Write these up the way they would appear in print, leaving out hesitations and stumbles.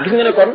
gis nga ne kon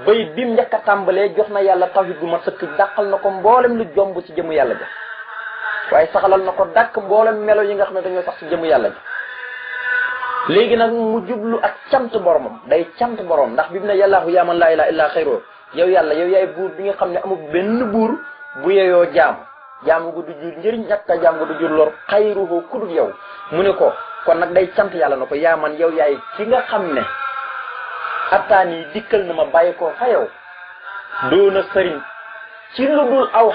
bayit bi mu njëkk a tàmbalee jox na yàlla tawhid gu ma sëkk dàqal na ko mboolem lu jomb ci jëmu yàlla ja waaye saxalal na ko dàkk mboolem melo yi nga xam ne dañoo sax ci jëmu yàlla ja léegi nag mu jublu ak cant boromam day cant borom ndax bi mu ne yàllaahu yaa man laa ilaaha illaa xayroo yow yàlla yow yaay buur bi nga xam ne amul benn buur bu yeyoo jaamu gu du jur njëriñ ñàkk a jaam gu du jur lor xayruhu ku dul yow mu ne ko kon nag day cant yàlla na ko yaa man yow yaay ki nga xam ne attaan yi dikkal na ma bàyyi ko fa yow doona sëriñ ci lu dul aw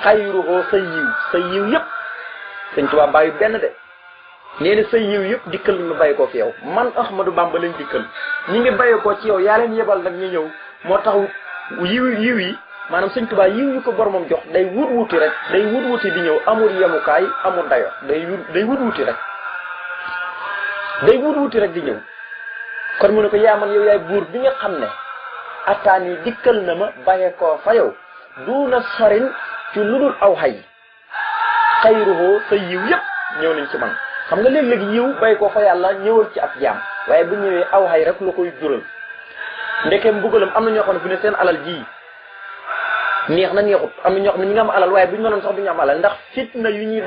xayruhu sa yiw yëpp sëñ Tuubaa bàyyi benn de nee na sa yiw yëpp dikkal na ma bàyyi ko fi yow man Ahmadou Bamba lañ dikkal ñi ngi bàyyi ko ci yow yaa leen yebal nag ñu ñëw moo tax yiw yi maanaam sëñ Tuubaa yiw yu ko boromam jox day wut wuti rek day wut wuti di ñëw amul yemukaay amul dayo day wut wuti rek day wut wuti rek di ñëw kon mu ne ko yaa man yow yaay buur bi nga xam ne attaan yi dikkal na ma bàyyee koo fa yow duuna sorin ci lu dul aw xayruhu sa yiw yëpp ñëw nañ ci man xam nga léeg-léeg yiw bàyyi koo fa yàlla ñëwal ci ak jaam waaye bu ñëwee aw rek la koy jural ndeke mbugalam am na ñoo xam ne fi ne seen alal ji neex na neexut am na ñoo xam ne ñi nga am alal waaye bu ñu mënoon sax du ñu am alal ndax fitna yu ñuy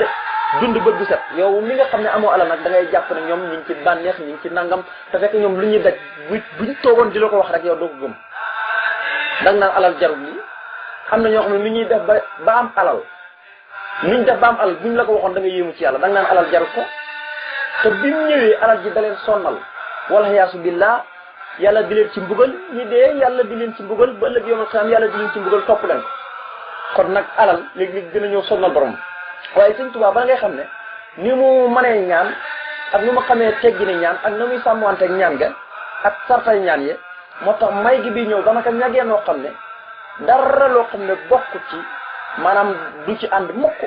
dund bët bu set yow mi nga xam ne amoo alal nag da ngay jàpp ne ñoom ñu ngi ci bànneex ñu ngi ci nangam te fekk ñoom lu ñuy daj buñ toogoon di la ko wax rek yow doo ko gëm danga naan alal jarul lii am na ñoo xam ne nu ñuy def ba am alal nuñ def ba am alal buñ la ko waxoon da nga yéemu ci yàlla danga naan alal jarul ko te bi mu ñëwee alal ji da leen sonnal wala yaasu billah yàlla di leen ci mbugal ñi dee yàlla di leen ci mbugal ba ëllëg yawmal qiyaam yàlla di leen ci mbugal topp leen kon nag alal léegi gën a ñëw sonnal borom waaye sëñ Tuubaa ba ngay xam ne ni mu mënee ñaan ak ni mu xamee teggini ñaan ak na muy sàmmanteeg ñaan ga ak sartay ñaan ye moo tax may gi bi ñëw danaka ñagee noo xam ne dara loo xam ne bokk ci maanaam du ci ànd mukk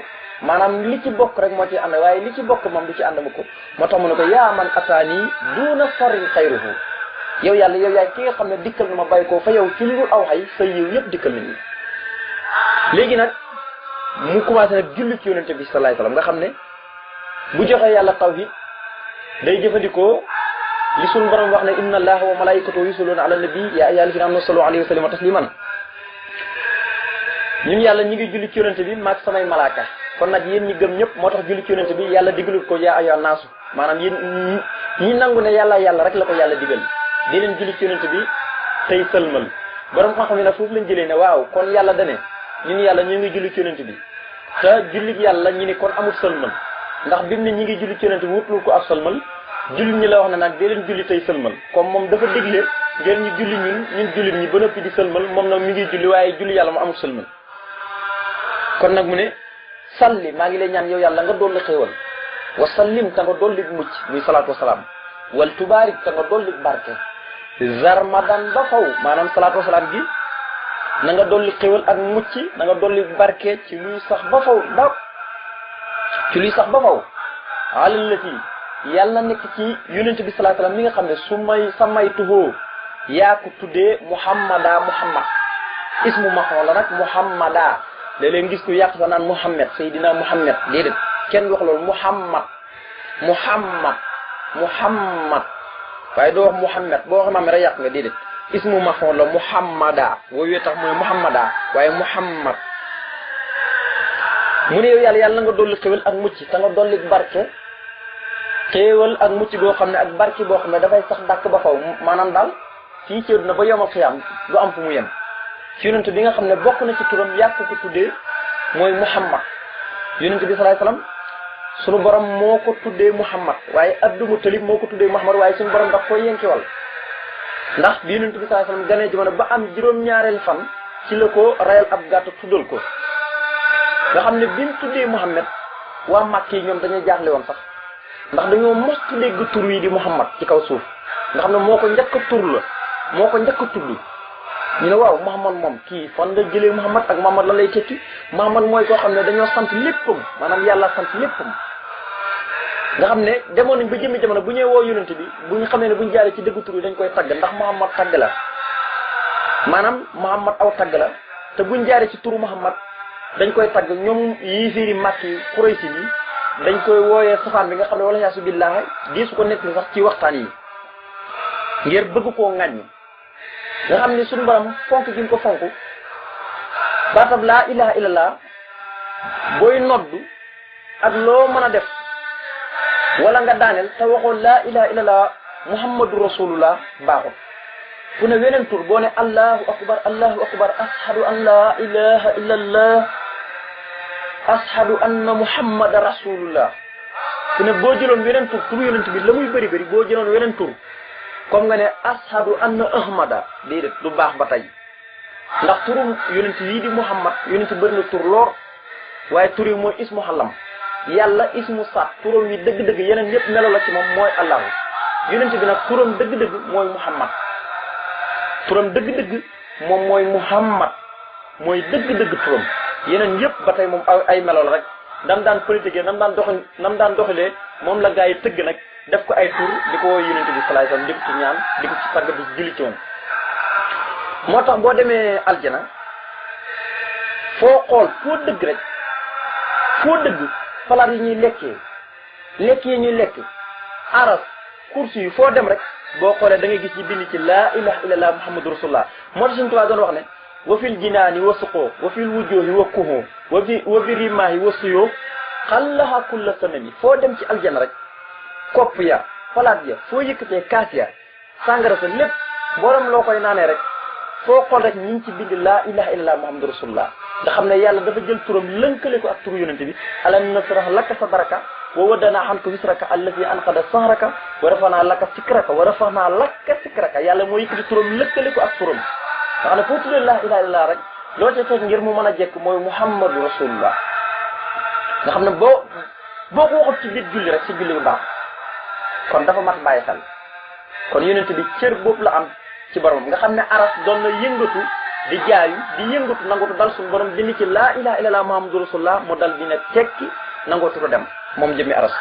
maanaam li ci bokk rek moo ci ànd waaye li ci bokk moom du ci ànd mukk moo tax mu ne ko yaa man ataani duuna sorin xayruhu yow yàlla yow yaay ki nga xam ne dikkal na ma bàyyi ko fa yow ci lu dul aw sa yiw yëpp dikkal nañu léegi nag mu commencé nag julli ci yonente bi sallallahu alayhi wasallam nga xam ne bu joxee yàlla tawhid day jëfandikoo li suñu borom wax ne inna allaha wa malaikatahu yusalluna ala nabi ya ayyuhallazina amanu sallu alayhi wa sallimu tasliman ñun yàlla ñi ngi julli ci yonente bi maag samay malaaka kon nag yéen ñi gëm ñëpp moo tax julli ci yonente bi yàlla digalut ko yaa ayyuhan naasu maanaam yéen ñi nangu ne yàlla rek la ko yàlla digal di leen julli ci yonente bi tey sëlmal borom xam-xam yi nag foofu lañ jëlee ne waaw kon yàlla dane ñun yàlla ñu ngi julli ci yonente bi te jullit yàlla ñi ni kon amul sëlmal ndax bi mu ne ñi ngi julli ci yonente bi wutlul ko ab sëlmal jullit ñi la wax ne nag dee leen julli tey sëlmal comme moom dafa digle ngeen ñu julli ñun jullit ñi ba noppi di sëlmal moom nag mi ngi julli waaye julli yàlla mu amul sëlmal kon nag mu ne salli maa ngi lay ñaan yow yàlla nga dolli xéewal wa sallim te nga dolli mucc muy salaatu wasalaam wal tubaarik te nga dolli barke zarmadan ba faw maanaam salaatu wasalaam gi na nga dolli xéwal ak mucc na nga dolli barke ci luy sax ba faw alalati yàlla nekk ci yonent bi sallallahu alayhi wasallam mi nga xam ne su may samay tuhoo yaa ko tuddee muhammad ismu maxoon la nag muhammada léeg-léeg gis ko yàq sa naan muhammad seydina muhammad déedéet kenn wax loolu muhammad waaye doo wax muhammad boo wax maam rek yàq nga déedéet ismu maxoon la muhammada wooyu tax mooy muhammada waaye muhammad mu ne yow yàlla nga dolli xéwal ak mucc te nga dolli barke xéewal ak mucc boo xam ne ak barke boo xam ne dafay sax dàkk ba faw maanaam daal fii ci àddina ba yawmal qiyaam du am fu mu yem ci yonent bi nga xam ne bokk na ci turam yàq ko tuddee mooy muhammad yonent bi sallallahu alayhi wasallam sunu borom moo ko tuddee muhammad waaye Abdou Moutalib moo ko tuddee muhammad waaye sunu borom daf koy yenkiwal ndax bi yonent bi sallallahu alayhi wasallam ganee jamono ba am juróom-ñaareel fan ci la ko rayal ab gàtt tuddal ko nga xam ne bi mu tuddee muhammad waa Màkk yi ñoom dañuy jaaxle woon sax ndax dañoo mos dégg tur wi di muhammad ci kaw suuf nga xam ne moo ko njëkk a tur la moo ko njëkk a tudd ñu ne waaw muhammad moom kii fan nga jëlee muhammad ak muhammad la lay tekki muhammad mooy koo xam ne dañoo sant léppam maanaam yàlla sant léppam nga xam ne demoon nañ ba jëmmi jamono bu ñëwee woo yonent bi bu ñu xamee ne bu ñu jaaree ci dëgg tur yi dañ koy tagg ndax muhammad tagg la maanaam muhammad aw tagg la te buñ jaaree ci turu muhammad dañ koy tagg ñoom yi fiiri màkk yi Quraysi yi dañ koy wooyee safaan bi nga xam ne wala yaasu billaahi di su ko nekk sax ci waxtaan yi ngir bëgg koo ŋàññ nga xam ni suñu borom fonk gi mu ko fonk baatab laa ilaha illallah booy noddu ak loo mën a def wala nga daaneel te waxoon laa ilaha illallah muhammadu rasulullah baaxul fu ne weneen tur boo ne allahu akbar ashhadu an laa ilaha illallah ashhadu anna muhammada rasulullah fu ne boo jëloon weneen tur yonent bi la muy bëri bëri boo jëloon weneen tur comme nga ne ashhadu anna ahmada déedéet du baax ba tey ndax turu yonent yii di muhammad yonent bëri na tur loor waaye tur yi mooy ismu xalam yàlla ismu saat turam yi dëgg-dëgg yeneen yëpp melo la ci moom mooy allahu yonent bi nag turam dëgg-dëgg mooy muhammad turam dëgg-dëgg moom mooy muhammad mooy dëgg-dëgg turam yeneen yëpp ba tey moom ay melo la rek nam daan politique nam daan doxalee moom la gaa yi tëgg nag def ko ay tur di ko woo yonent bi salaay sallam di ko ci ñaan di ko ci tàgg di julli ci moom moo tax boo demee aljana foo xool foo dëgg rek foo dëgg palaat yi ñuy lekk yi ñuy lekk aras kursi yi foo dem rek boo xoolee da ngay gis ñi bind ci laa ilaha illallah muhammadu rasulullah moo tax suñu tubaab doon wax ne wa fil jinaani wa suqoo wa fil wujuhi wa kuhoo wa fi rimaahi wa suyoo xallaha kulla sanami foo dem ci aljana rek kopp ya palaat ya foo yëkkatee kaas ya sàngara sa lépp borom loo koy naanee rek foo xool rek ñi ngi ci bind laa ilaha illallah muhammadu rasulullah nga xam ne yàlla dafa jël turam lënkale ko ak turu yonente bi alam nasrah laka sadraka wa wadana anka wisraka allazi anqada sahraka wa rafana laka sikraka wa rafana laka sikraka yàlla moo yëkkati turam lëkkale ko ak turam nga xam ne foo tuddee laa ilaha illallah rek loo ca teg ngir mu mën a jekk mooy muhammadu rasulullah nga xam ne boo ko waxut ci biir julli rek ci julli bu baax kon dafa mat bàyyi xel kon yonente bi cër boobu la am ci borom nga xam ne aras doon na yëngatu di jaayu di yëngatu nangutu dal suñu borom dindi ci laa ilaha illallah muhammadu rasulullah mu dal dina tekki nangutu ko dem moom jëmmi aras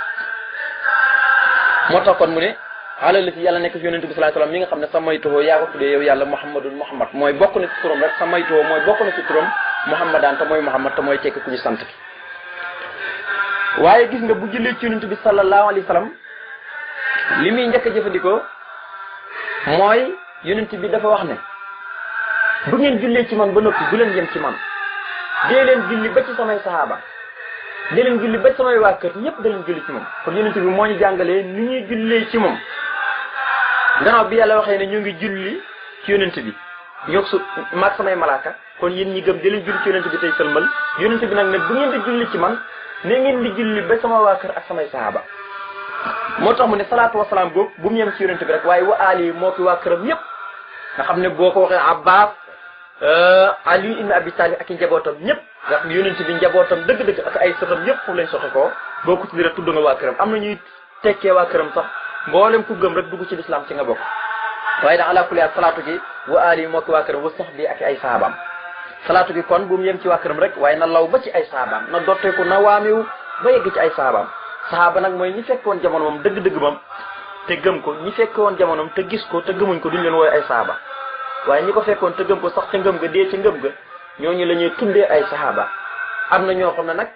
moo tax kon mu ne ala la ci yàlla nekk ci yonente bi sallallahu alayhi wasallam mi nga xam ne sa maytuhoo yaa ko tuddee yow yàlla muhammadun muhammad mooy bokk na ci turam rek sa maytuhoo mooy bokk na ci turam muhammadan te mooy muhammad te mooy tekki ku ñu sant bi waaye gis nga bu jullee ci yonente bi sallallahu alayhi wasallam li muy njëkk a jëfandikoo mooy yonent bi dafa wax ne bu ngeen jullee ci man ba noppi bu leen yem ci man dee leen julli ba ci samay sahaaba dee leen julli ba ci samay waa kër ñëpp da leen julli ci moom kon yonent bi moo ñu jàngalee ni ñuy jullee ci moom gannaaw bi yàlla waxee ne ñu ngi julli ci yonent bi ñoo su maag samay malaaka kon yéen ñi gëm dee leen julli ci yonent bi tey sëlmal yonent bi nag ne bu ngeen di julli ci man ne ngeen di julli ba sama waa kër ak samay sahaaba moo tax mu ne salaatu wasalaam boobu bu mu yem ci yonent bi rek waaye wa ali moo ki waa këram yëpp nga xam ne boo ko waxee Abbas Ali ibn Abi Talib ak i njabootam ñëpp nga xam ne yonent bi njabootam dëgg-dëgg ak ay sëtam yëpp foofu lañ soxe ko boo ko tuddi rek tudd nga waa këram am na ñuy tekkee waa këram sax mboolem ku gëm rek dugg ci lislaam ci nga bokk waaye da ala kulli salaatu gi wa ali moo ki waa këram wa sax bi ak ay saabaam salaatu gi kon bu mu yem ci waa këram rek waaye na law ba ci ay saabaam na dotteeku na waamiw ba yegg ci ay saabaam sahaaba nag mooy ñi fekkoon jamono moom dëgg-dëgg moom te gëm ko ñi fekkoon jamonoom te gis ko te gëmuñ ko duñ leen wooye ay sahaaba waaye ñi ko fekkoon te gëm ko sax ca ngëm ga dee ca ngëm ga ñooñu la ñuy tuddee ay sahaaba am na ñoo xam ne nag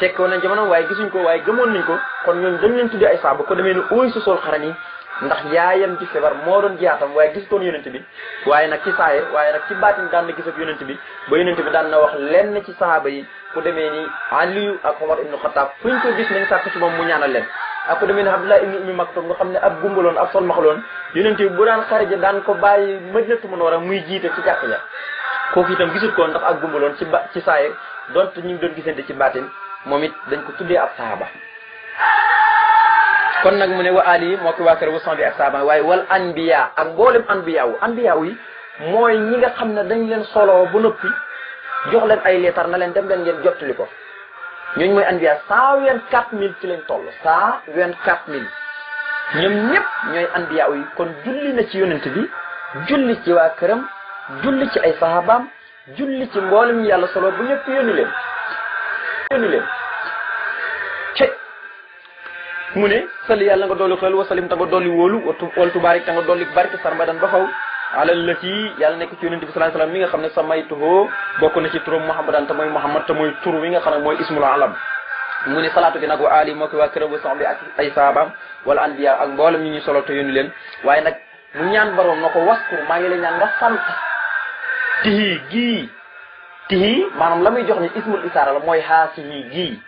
fekkoon nañ jamonoom waaye gisuñ ko waaye gëmoon nañ ko kon ñooñu dañ leen tuddee ay sahaaba ko demee ne ooy su sol xaran yi ndax yaayam ci feebar moo doon jaatam waaye gis koon yonent bi waaye nag ci saaye waaye nag ci baatin daan na gis ak yonent bi ba yonent bi daan na wax lenn ci sahaaba yi ku demee ni Aliyu ak Omar ibnu Xataab fuñ ko gis nañ sàkk ci moom mu ñaanal leen ak ku demee ni Abdullah ibnu Ummi Maktum nga xam ne ab gumbaloon ab sol maxloon yonent bi bu daan xarija daan ko bàyyi Madinatu Munawwara muy jiite ci jàkk ja kooku itam gisul ko ndax ak gumbaloon ci saaye donte ñu ngi doon gisante ci baatin moom it dañ ko tuddee ab sahaaba kon nag mu ne wa ali moo ko waa kër wasan bi ak sahaaba waaye wal anbiya ak mboolem anbiya yi mooy ñi nga xam ne dañ leen soloo ba noppi jox leen ay leetar na leen dem leen ngeen jottali ko ñooñu mooy anbiya 124000 ci lañ toll 124000 ñoom ñëpp ñooy anbiya yi kon julli na ci yonent bi julli ci waa këram julli ci ay sahabaam julli ci mboolem yàlla solo bu ñëpp yónni leen mu ne sali yàlla nga dolli xel wasalim ta nga dolli wóolu wal tubaarik ta nga dolli barke sarmadan ba faw alal la ci yàlla nekk ci yonente bi sallallahu alayhi wasallam mi nga xam ne sa maytuhoo bokk na ci turam muhammadan te mooy muhammad te mooy tur wi nga xam ne mooy ismul alam mu ne salaatu gi nag wa ali moo ko waa këram wa saxbi ak ay saabaam wala anbiya ak mboolem ñi ñu solo te yónni leen waaye nag mu ñaan borom na ko waskur maa ngi lay ñaan nga sant tihi gii tihi maanaam la muy jox ni ismul isaara la mooy haasihi gii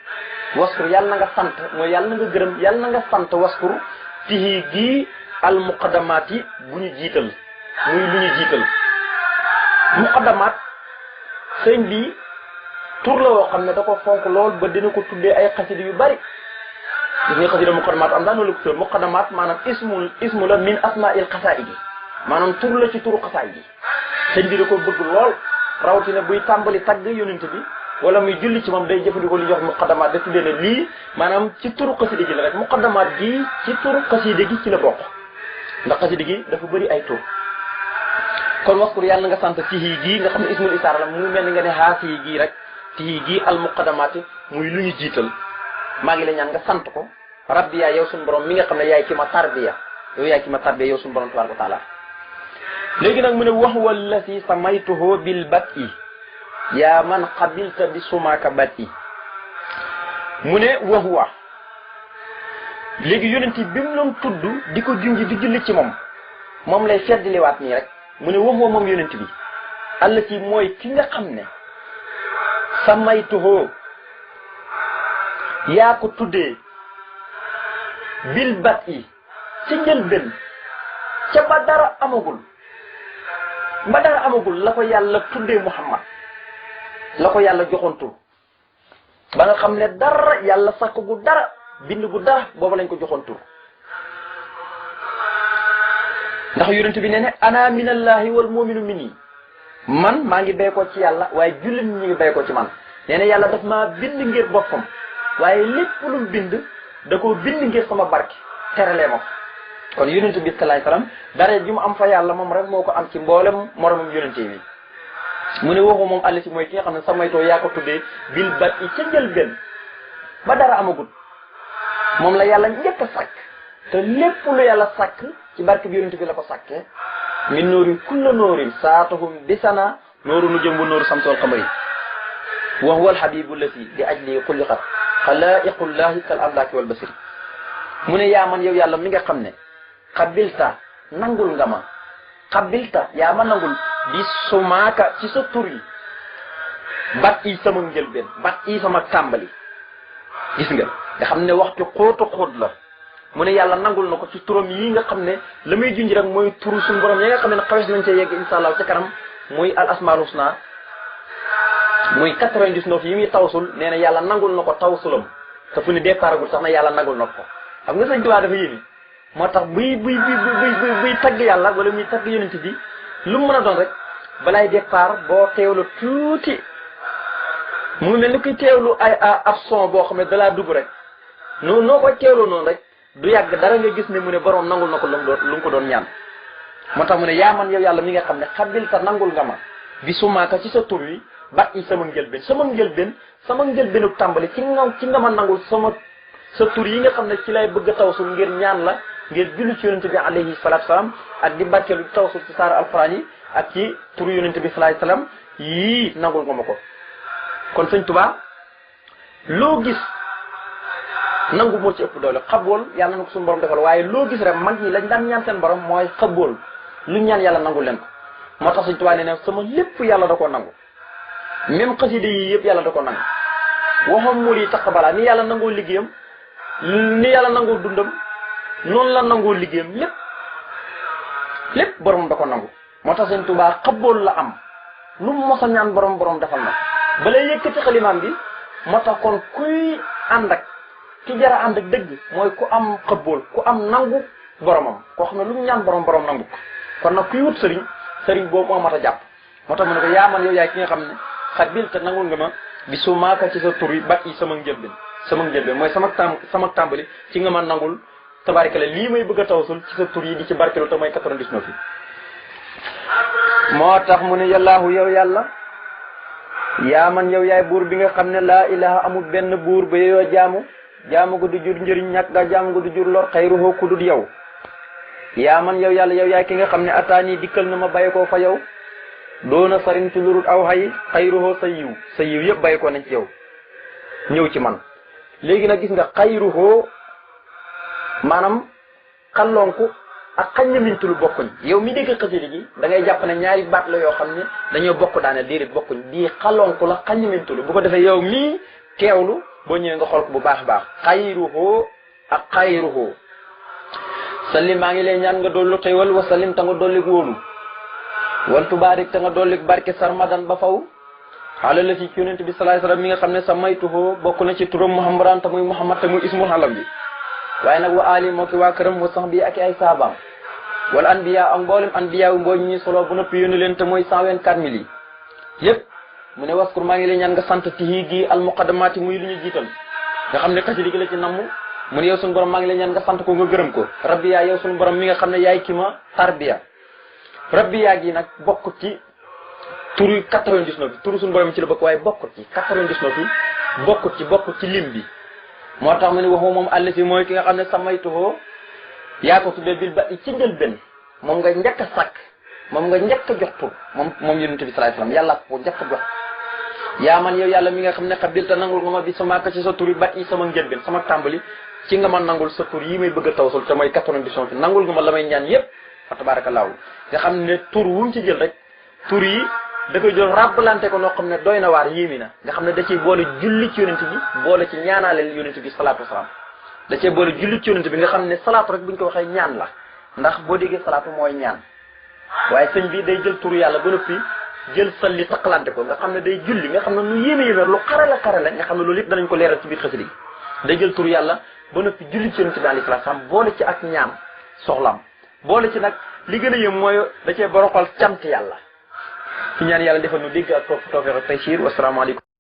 waskur yàlla na nga sant mooy yàlla na nga gërëm yàlla na nga sant waskur tihi gii al muqaddamaat yi bu ñu jiital muy lu ñu jiital muqaddamaat sëñ bi tur la woo xam ne da ko fonk lool ba dina ko tuddee ay xasida yu bari gis nga xasida muqaddamaat am daan na la ko tuddee muqaddamaat maanaam ismu la min asmaa'il xasaa'id yi maanaam tur la ci turu xasaayid yi sëñ bi da ko bëgg lool rawatina buy tàmbali tagg yonent bi wala muy julli ci moom day jëfandikoo li ñuy wax muqaddamaat da tuddee ne lii maanaam ci turu xasida gi la rek muqaddamaat gi ci turu xasida gi ci la bokk ndax xasida gi dafa bëri ay tur kon waskur yàlla nga sant tihi gii nga xam ne ismul isaara la mu mel ni nga ne haasihi gii rek tihi gii al muqaddamaat muy lu ñu jiital maa ngi la ñaan nga sant ko rabbiya yow suñu borom mi nga xam ne yaay ki ma tarbiya yow suñu borom tabaraka wa taala léegi nag mu ne wax wallati samaytuhu bil bat'i yaa man qabilta bi sumaka bat'i mu ne wax wa léegi yonent bi mu doon tudd di ko junj di julli ci moom lay feddliwaat nii rek mu ne wax wa moom yonent bi allati mooy ki nga xam ne samaytuhu yaa ko tuddee bil bat'i ca njëlbéen ca ba dara amagul la ko yàlla tuddee Muhammad la ko yàlla joxoon tur ba nga xam ne dara yàlla sàkk gu dara bind gu dara booba lañ ko joxoon tur ndax yonent bi nee ne ana minallahi wal mu'minu minni man maa ngi bay ko ci yàlla waaye jullit ñi ngi bay ko ci man nee na yàlla daf maa bind ngir boppam waaye lépp lu mu bind da koo bind ngir sama barke teralee ma ko kon yonent bi salaay salaam dara ji mu am fa yàlla moom rek moo ko am ci mboolem moromam yonent bi mu ne waxu moom àll si mooy ki nga xam ne samaytoo yaa ko tuddee bil bat i ca njëlbéen ba dara amagut moom la yàlla njëkk a sàkk te lépp lu yàlla sàkk ci barke bi yonent bi la ko sàkkee min nóorin kulla nóorin saatahum bisana nóoru nu jëm bu nóoru samsool xamari wa huwa alhabibu lati di ajli xuliqat xalaiqullahi kal amlaaki wal basiri mu ne yaa man yow yàlla mi nga xam ne xabilta nangul nga ma xabilta yaa ma nangul di sumaaka ci sa tur yi bat i sama njëlbeen bat i sama tàmbali gis nga xam ne waxtu xóotu xóot la mu ne yàlla nangul na ko ci turam yi nga xam ne la muy junj rek mooy turu suñu borom yi nga xam ne xawes nañ ca yegg insha allah ca kanam muy al asmaul husna muy 99 yi muy tawsul nee na yàlla nangul na ko tawsulam te fu ne déparagul sax na yàlla nangul na ko xam nga sëñ Tuubaa dafa yéene moo tax buy tagg yàlla wala muy tagg yonent bi lu mu mën a doon rek balaay départ boo teewlu tuuti mu mel ni kuy teewlu ay ab son boo xam ne dalaa dugg rek noo koy teewlu noonu rek du yàgg dara nga gis ne mu ne borom nangul na ko lu mu ko doon ñaan moo tax mu ne yaa man yow yàlla mi nga xam ne xabil ta nangul nga ma bi sumaaka ci sa tur wi bat yi sama njëlbéenu tàmbali ci nga ma nangul sa tur yi nga xam ne ci lay bëgg a tawsul ngir ñaan la ngir julli ci yonente bi alayhi salatu salaam ak di barkeelu di tawsul ci saara alquran yi ak ci turu yonente bi sallallahu alayhi wasallam yii nangul nga ma ko kon sëñ Tuubaa loo gis nangu moo ci ëpp doole xabool yàlla na ko suñu borom defal waaye loo gis rek mag ñi lañ daan ñaan seen borom mooy xabool lu ñaan yàlla nangul leen ko moo tax sëñ Tuubaa nee ne sama lépp yàlla da koo nangu même xasida yi yëpp yàlla da koo nangu waxam mur yi taqabala ni yàlla nangoo liggéeyam ni yàlla nangoo dundam noonu la nangoo liggéeyam lépp borom da ko nangu moo tax sëñ Tuubaa xabool la am lu mu mos a ñaan borom defal na balay yëkkati xalimaam bi moo tax kon kuy ànd ak ki jara ànd ak dëgg mooy ku am xabool ku am nangu boromam koo xam ne lu mu ñaan borom nangu ko kon nag kuy wut sëriñ boobu moo mat a jàpp moo tax mu ne ko yaa man yow yaay ki nga xam ne xabil te nangul nga ma bi su maaka ci sa tur yi bat yi sama njëlbeen mooy sama tàmbali ci nga ma nangul tabarikale lii may bëgg a tawsul ci sa tur yi di ci barkelu te mooy 99 yi moo tax mu ne yàllaahu yow yàlla yaa man yow yaay buur bi nga xam ne laa ilaha amul benn buur ba yoo jaamu gu du jur njëriñ ñàkk ga jaamu gu du jur lor xayruhu ku dul yow yaa man yow yàlla yow yaay ki nga xam ne ataani dikkal na ma bàyyi koo fa yow doona sarin ci lurut aw xay xayruhu sa yiw yëpp bàyyi ko nañ ci yow ñëw ci man léegi nag gis nga xayruhu maanaam xallonku ak xañ na mintulu bokkuñ yow mi dégg xasida gi da ngay jàpp ne ñaari baat la yoo xam ne dañoo bokk daane déedéet bokkuñ bii xalonku la xañ na mintulu bu ko defee yow mii teewlu boo ñëwee nga xool ko bu baax a baax xayruhu ak xayruhu sallim maa ngi lay ñaan nga dollu xéewal wa sallim ta nga dollik wóolu wal tubaarik ta nga dollik barke sarmadan ba faw xaala la ci yonent bi salaay salaam mi nga xam ne sa maytuhu bokk na ci turam muhammadan te muy muhammad te muy ismul alam bi waaye nag wa ali moo ki waa këram wa sax bi ak ay saabaam wala anbiya ak mboolem anbiya wu mboo ñi solo bu noppi yónni leen te mooy 124 000 yi yépp mu ne waskur maa ngi lay ñaan nga sant tihi gi al muqaddamaati muy lu ñu jiital nga xam ne xasida gi la ci namm mu ne yow suñu borom maa ngi lay ñaan nga sant ko nga gërëm ko rabbiya yow suñu borom mi nga xam ne yaay ki ma tarbiya rabbiya gi nag bokk ci turu 99 turu suñu borom ci la bokk waaye bokk ci 99 yi bokk ci lim bi moo tax mu ne waxoo moom àll si mooy ki nga xam ne samaytuhoo yaa ko tuddee bil ba ci njëlbéen moom nga njëkk a sàkk moom nga njëkk a jox tur moom yonent bi salaay salaam yàlla ko njëkk a jox yaa man yow yàlla mi nga xam ne xabil te nangul nga ma bi sama ka ci sa tur yi bat yi sama njëlbéen sama tàmbali ci nga ma nangul sa tur yi may bëgg a tawsul te mooy 99 fi nangul nga ma la may ñaan yépp fa tabaarakallaahu nga xam ne tur wu mu ci jël rek tur yi da koy jël rabbalante ko noo xam ne doy na waar yéemi na nga xam ne da ciy boole julli ci yonent bi boole ci ñaanaaleel yonent bi salaatu wasalaam da cee boole julli ci yonent bi nga xam ne salaatu rek buñ ko waxee ñaan la ndax boo déggee salaatu mooy ñaan waaye sëñ bi day jël turu yàlla ba noppi jël salli taqalante ko nga xam ne day julli nga xam ne lu yéeme lu xarala nga xam ne loolu yëpp danañ ko leeral ci biir xasida gi day jël turu yàlla ba noppi julli ci yonent bi alayhi salaatu wasalaam boole ci ak ñaan soxlaam boole ci nag li gën a yëm mooy da cee boroxal cant yàlla ci ñaan yàlla defal nu dégg ak topp tawfiq ak taysiir wasalaamaaleykum